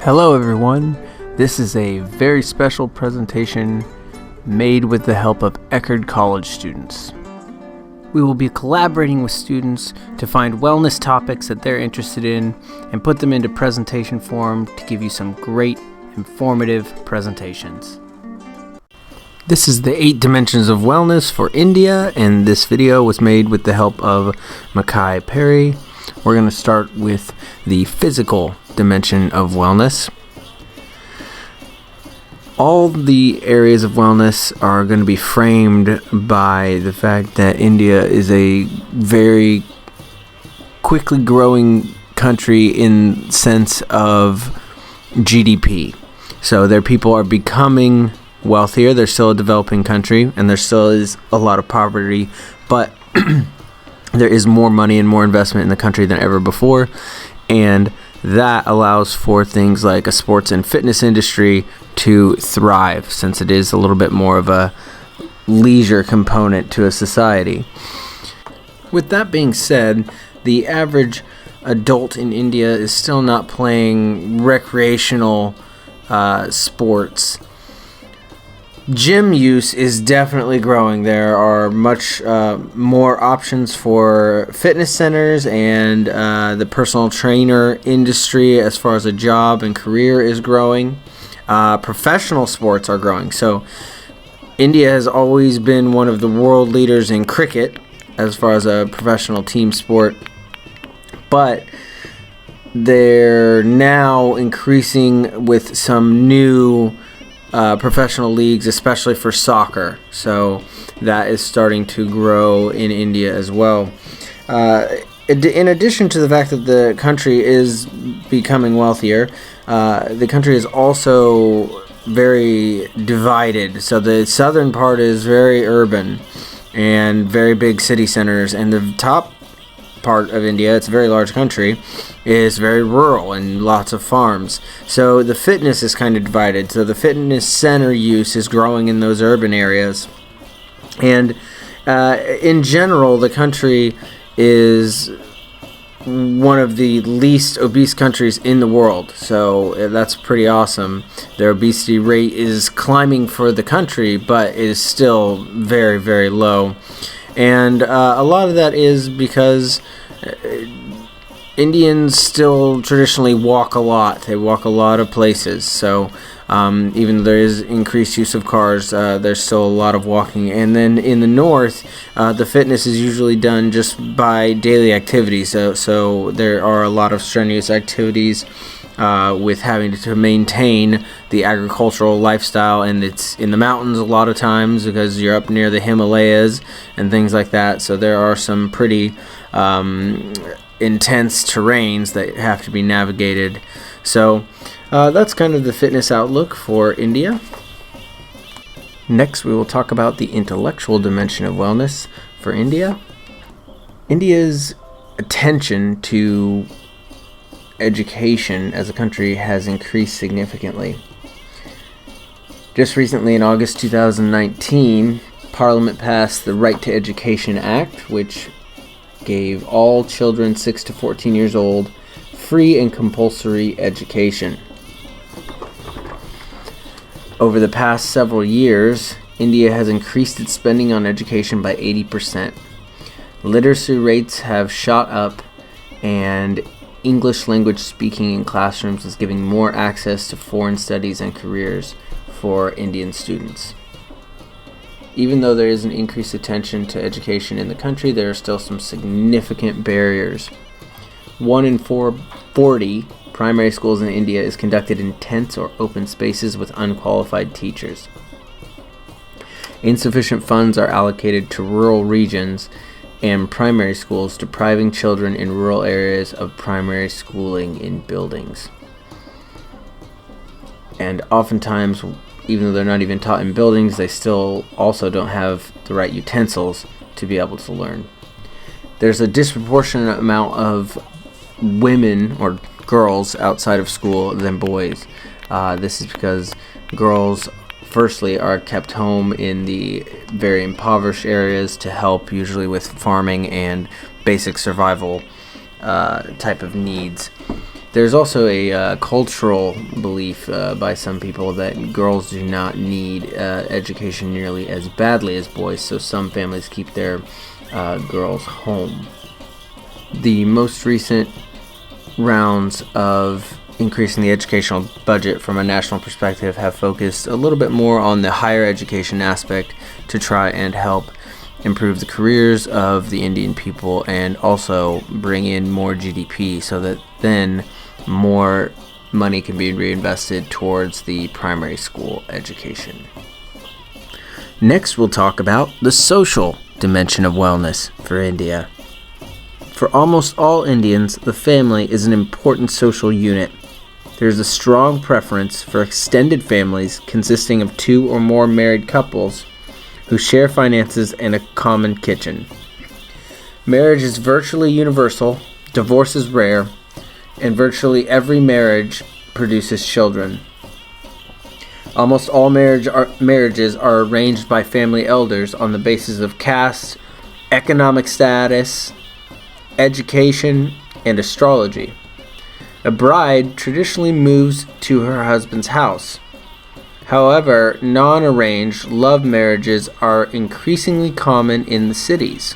Hello everyone, this is a very special presentation made with the help of Eckerd college students. We will be collaborating with students to find wellness topics that they're interested in and put them into presentation form to give you some great, informative presentations. This is the 8 dimensions of wellness for India, and this video was made with the help of Mekhi Perry. We're going to start with the physical dimension of wellness. All the areas of wellness are going to be framed by the fact that India is a very quickly growing country in sense of GDP. So their people are becoming wealthier. They're still a developing country, and there still is a lot of poverty, but there is more money and more investment in the country than ever before, and that allows for things like a sports and fitness industry to thrive, since it is a little bit more of a leisure component to a society. With that being said, the average adult in India is still not playing recreational sports. Gym use is definitely growing. There are much more options for fitness centers, and the personal trainer industry as far as a job and career is growing. Professional sports are growing. So India has always been one of the world leaders in cricket as far as a professional team sport, but they're now increasing with some new professional leagues, especially for soccer. So that is starting to grow in India as well. In addition to the fact that the country is becoming wealthier, the country is also very divided. So the southern part is very urban and very big city centers, and the top part of India, it's a very large country, is very rural and lots of farms. So the fitness is kind of divided. So the fitness center use is growing in those urban areas. And in general, the country is one of the least obese countries in the world. So that's pretty awesome. Their obesity rate is climbing for the country, but it is still very, very low. And a lot of that is because Indians still traditionally walk a lot. They walk a lot of places. So even though there is increased use of cars, there's still a lot of walking. And then in the north, the fitness is usually done just by daily activities. So there are a lot of strenuous activities with having to maintain the agricultural lifestyle, and it's in the mountains a lot of times because you're up near the Himalayas and things like that. So there are some pretty intense terrains that have to be navigated. So that's kind of the fitness outlook for India. Next, we will talk about the intellectual dimension of wellness for India. India's attention to education as a country has increased significantly. Just recently, in August 2019, Parliament passed the Right to Education Act, which gave all children 6 to 14 years old free and compulsory education. Over the past several years, India has increased its spending on education by 80%. Literacy rates have shot up, and English language speaking in classrooms is giving more access to foreign studies and careers for Indian students. Even though there is an increased attention to education in the country, there are still some significant barriers. 1 in 40 primary schools in India is conducted in tents or open spaces with unqualified teachers. Insufficient funds are allocated to rural regions and primary schools, depriving children in rural areas of primary schooling in buildings. And oftentimes, even though they're not even taught in buildings, they still also don't have the right utensils to be able to learn. There's a disproportionate amount of women or girls outside of school than boys. This is because girls, firstly, are kept home in the very impoverished areas to help usually with farming and basic survival type of needs. There's also a cultural belief by some people that girls do not need education nearly as badly as boys, so some families keep their girls home. The most recent rounds of increasing the educational budget from a national perspective have focused a little bit more on the higher education aspect to try and help improve the careers of the Indian people and also bring in more GDP so that then more money can be reinvested towards the primary school education. Next, we'll talk about the social dimension of wellness for India. For almost all Indians, the family is an important social unit. There is a strong preference for extended families consisting of 2 or more married couples who share finances and a common kitchen. Marriage is virtually universal, divorce is rare, and virtually every marriage produces children. Almost all marriages are arranged by family elders on the basis of caste, economic status, education, and astrology. A bride traditionally moves to her husband's house. However, non-arranged love marriages are increasingly common in the cities.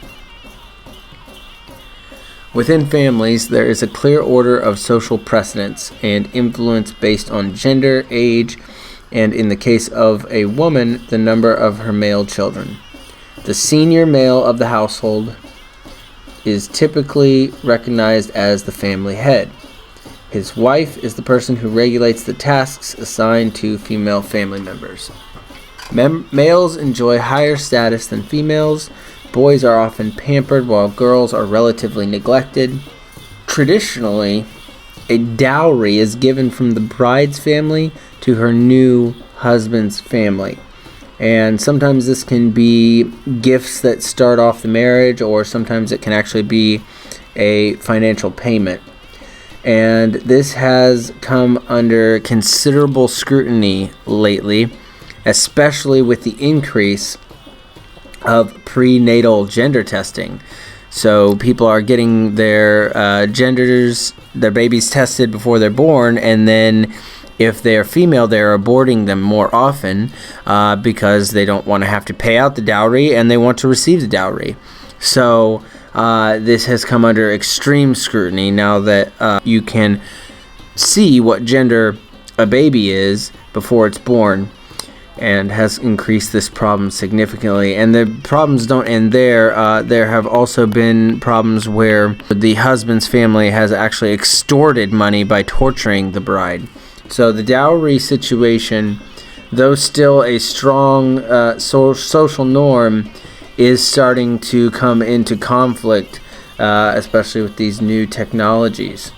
Within families, there is a clear order of social precedence and influence based on gender, age, and in the case of a woman, the number of her male children. The senior male of the household is typically recognized as the family head. His wife is the person who regulates the tasks assigned to female family members. Males enjoy higher status than females. Boys are often pampered while girls are relatively neglected. Traditionally, a dowry is given from the bride's family to her new husband's family. And sometimes this can be gifts that start off the marriage, or sometimes it can actually be a financial payment. And this has come under considerable scrutiny lately, especially with the increase of prenatal gender testing. So people are getting their genders, their babies tested before they're born, and then if they're female, they're aborting them more often because they don't want to have to pay out the dowry and they want to receive the dowry. So this has come under extreme scrutiny now that you can see what gender a baby is before it's born, and has increased this problem significantly. And the problems don't end there. There have also been problems where the husband's family has actually extorted money by torturing the bride. So the dowry situation, though still a strong social norm, is starting to come into conflict, especially with these new technologies.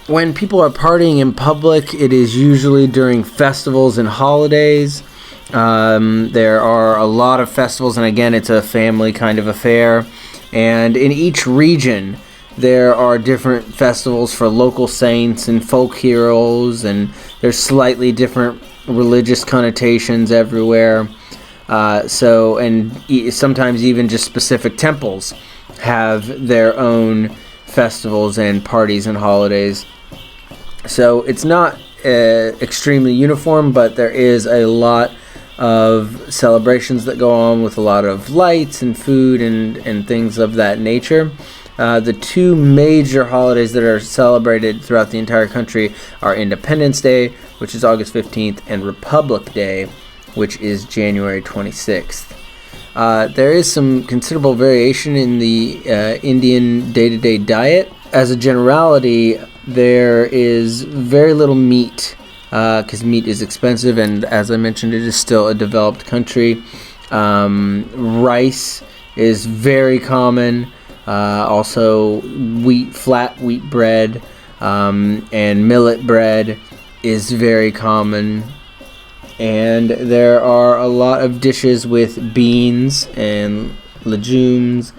When people are partying in public, it is usually during festivals and holidays. There are a lot of festivals, and again, it's a family kind of affair. And in each region, there are different festivals for local saints and folk heroes, and there's slightly different religious connotations everywhere. And sometimes even just specific temples have their own festivals and parties and holidays. So it's not extremely uniform, but there is a lot of celebrations that go on with a lot of lights and food and things of that nature. The two major holidays that are celebrated throughout the entire country are Independence Day, which is August 15th, and Republic Day, which is January 26th. There is some considerable variation in the Indian day-to-day diet. As a generality, there is very little meat, because meat is expensive, and as I mentioned, it is still a developed country. Rice is very common. Also, flat wheat bread and millet bread is very common. And there are a lot of dishes with beans and legumes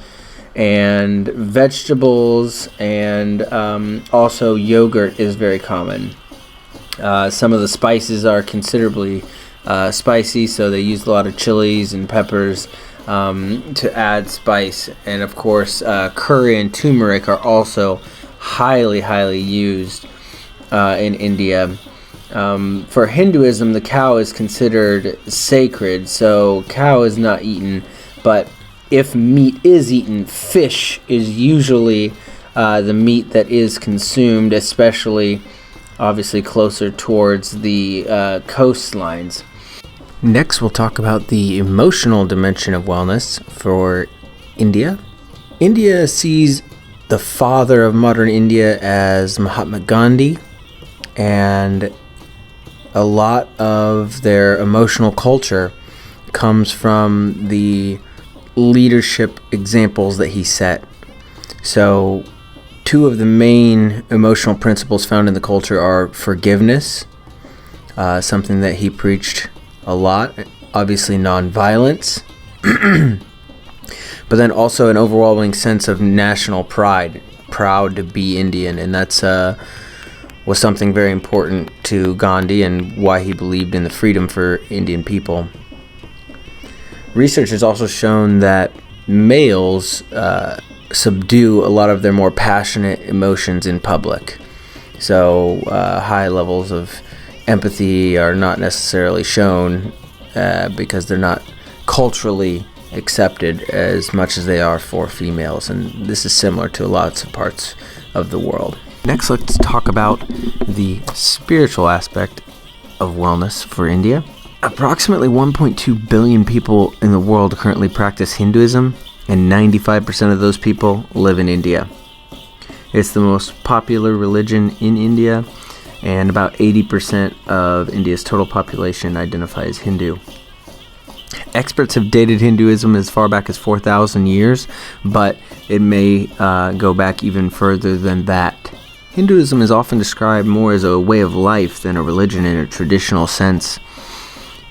and vegetables, and also yogurt is very common. Some of the spices are considerably spicy, so they use a lot of chilies and peppers to add spice. And of course, curry and turmeric are also highly used. in India. For Hinduism, the cow is considered sacred, so cow is not eaten. But if meat is eaten, fish is usually the meat that is consumed, especially obviously closer towards the coastlines. Next, we'll talk about the emotional dimension of wellness for India. India sees the father of modern India as Mahatma Gandhi, and a lot of their emotional culture comes from the leadership examples that he set. So, two of the main emotional principles found in the culture are forgiveness, something that he preached a lot, obviously non-violence, but then also an overwhelming sense of national pride, proud to be Indian, and that's was something very important to Gandhi and why he believed in the freedom for Indian people. Research has also shown that males subdue a lot of their more passionate emotions in public, so high levels of empathy are not necessarily shown because they're not culturally accepted as much as they are for females, and this is similar to lots of parts of the world. Next, let's talk about the spiritual aspect of wellness for India. Approximately 1.2 billion people in the world currently practice Hinduism, and 95% of those people live in India. It's the most popular religion in India, and about 80% of India's total population identify as Hindu. Experts have dated Hinduism as far back as 4,000 years, but it may go back even further than that. Hinduism is often described more as a way of life than a religion in a traditional sense.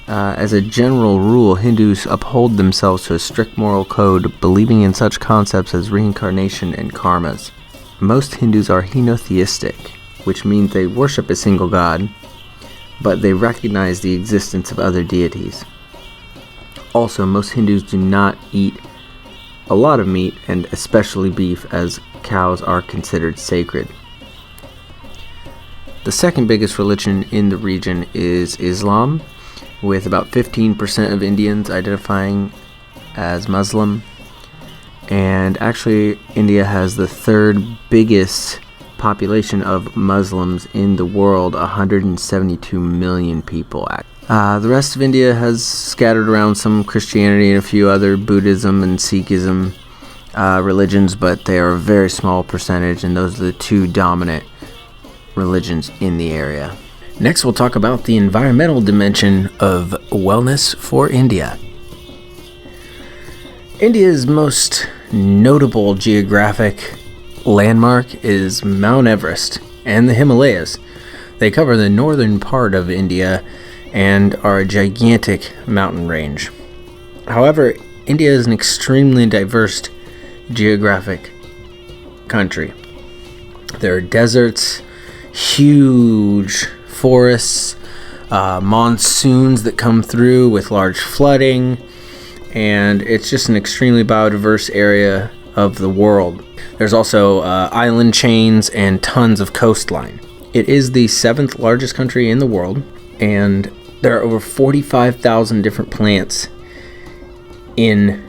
As a general rule, Hindus uphold themselves to a strict moral code, believing in such concepts as reincarnation and karmas. Most Hindus are henotheistic, which means they worship a single god, but they recognize the existence of other deities. Also, most Hindus do not eat a lot of meat, and especially beef, as cows are considered sacred. The second biggest religion in the region is Islam, with about 15% of Indians identifying as Muslim. And actually, India has the third biggest population of Muslims in the world, 172 million people. The rest of India has scattered around some Christianity and a few other Buddhism and Sikhism religions, but they are a very small percentage, and those are the two dominant religions in the area. Next, we'll talk about the environmental dimension of wellness for India. India's most notable geographic landmark is Mount Everest and the Himalayas. They cover the northern part of India and are a gigantic mountain range. However, India is an extremely diverse geographic country. There are deserts, huge forests, monsoons that come through with large flooding, and it's just an extremely biodiverse area of the world. There's also island chains and tons of coastline. It is the 7th largest country in the world, and there are over 45,000 different plants in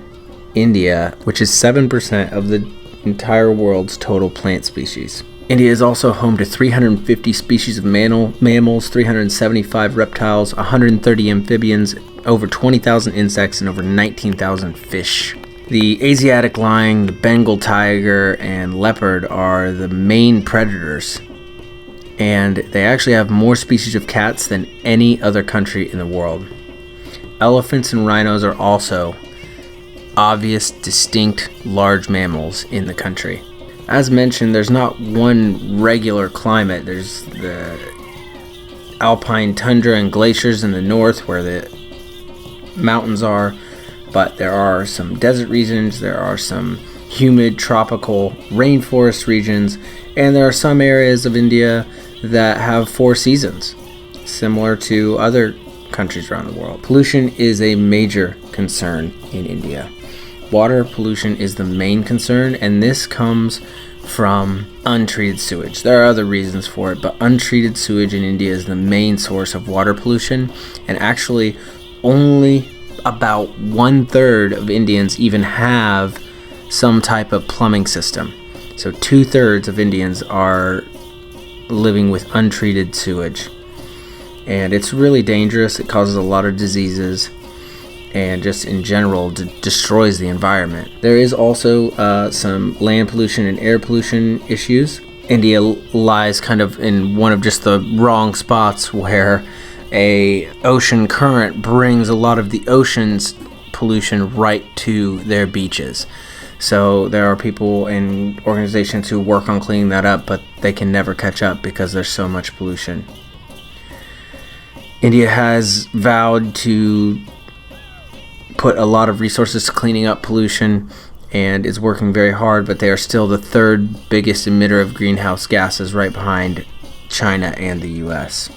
India, which is 7% of the entire world's total plant species. India is also home to 350 species of mammals, 375 reptiles, 130 amphibians, over 20,000 insects, and over 19,000 fish. The Asiatic lion, the Bengal tiger, and leopard are the main predators, and they actually have more species of cats than any other country in the world. Elephants and rhinos are also obvious, distinct, large mammals in the country. As mentioned, there's not one regular climate. There's the alpine tundra and glaciers in the north where the mountains are, but there are some desert regions, there are some humid tropical rainforest regions, and there are some areas of India that have 4 seasons, similar to other countries around the world. Pollution is a major concern in India. Water pollution is the main concern, and this comes from untreated sewage. There are other reasons for it, but untreated sewage in India is the main source of water pollution, and actually only about 1/3 of Indians even have some type of plumbing system. So 2/3 of Indians are living with untreated sewage, and it's really dangerous. It causes a lot of diseases, and just in general destroys the environment. There is also some land pollution and air pollution issues. India lies kind of in one of just the wrong spots where a ocean current brings a lot of the ocean's pollution right to their beaches. So there are people and organizations who work on cleaning that up, but they can never catch up because there's so much pollution. India has vowed to put a lot of resources to cleaning up pollution and is working very hard, but they are still the third biggest emitter of greenhouse gases, right behind China and the US.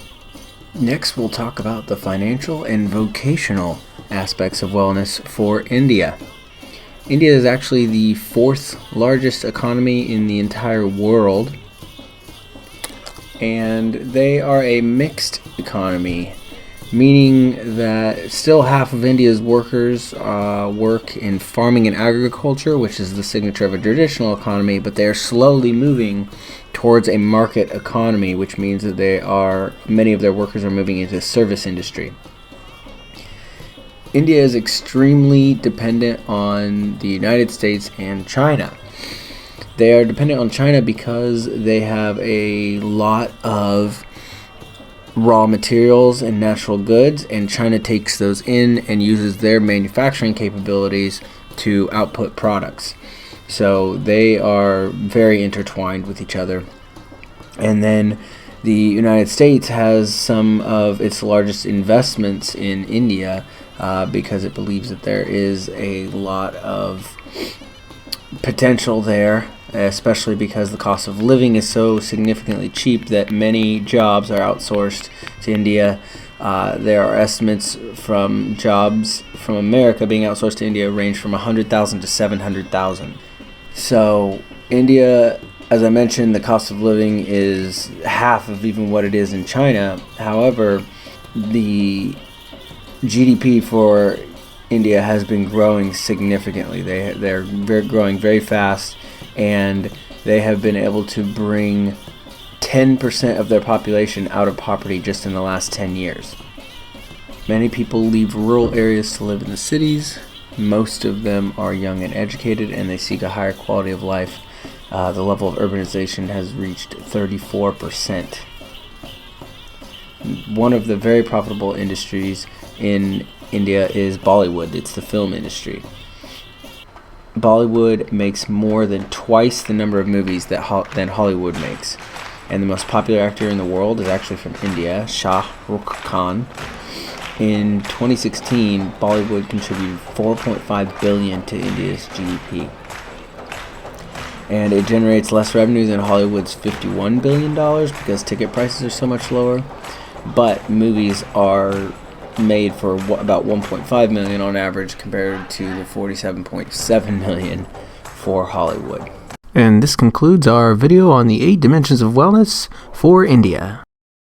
Next, we'll talk about the financial and vocational aspects of wellness for India. India is actually the fourth largest economy in the entire world, and they are a mixed economy, meaning that still half of India's workers work in farming and agriculture, which is the signature of a traditional economy, but they are slowly moving towards a market economy, which means that many of their workers are moving into the service industry. India is extremely dependent on the United States and China. They are dependent on China because they have a lot of raw materials and natural goods, and China takes those in and uses their manufacturing capabilities to output products. So they are very intertwined with each other. And then the United States has some of its largest investments in India because it believes that there is a lot of potential there, especially because the cost of living is so significantly cheap that many jobs are outsourced to India. There are estimates from jobs from America being outsourced to India range from 100,000 to 700,000. So India, as I mentioned, the cost of living is half of even what it is in China. However, the GDP for India has been growing significantly. They're growing very fast, and they have been able to bring 10% of their population out of poverty just in the last 10 years. Many people leave rural areas to live in the cities. Most of them are young and educated, and they seek a higher quality of life. The level of urbanization has reached 34%. One of the very profitable industries in India is Bollywood. It's the film industry. Bollywood makes more than twice the number of movies than Hollywood makes. And the most popular actor in the world is actually from India, Shah Rukh Khan. In 2016, Bollywood contributed $4.5 billion to India's GDP. And it generates less revenue than Hollywood's $51 billion because ticket prices are so much lower. But movies are made for about $1.5 million on average compared to the $47.7 million for Hollywood. And this concludes our video on the 8 dimensions of wellness for India.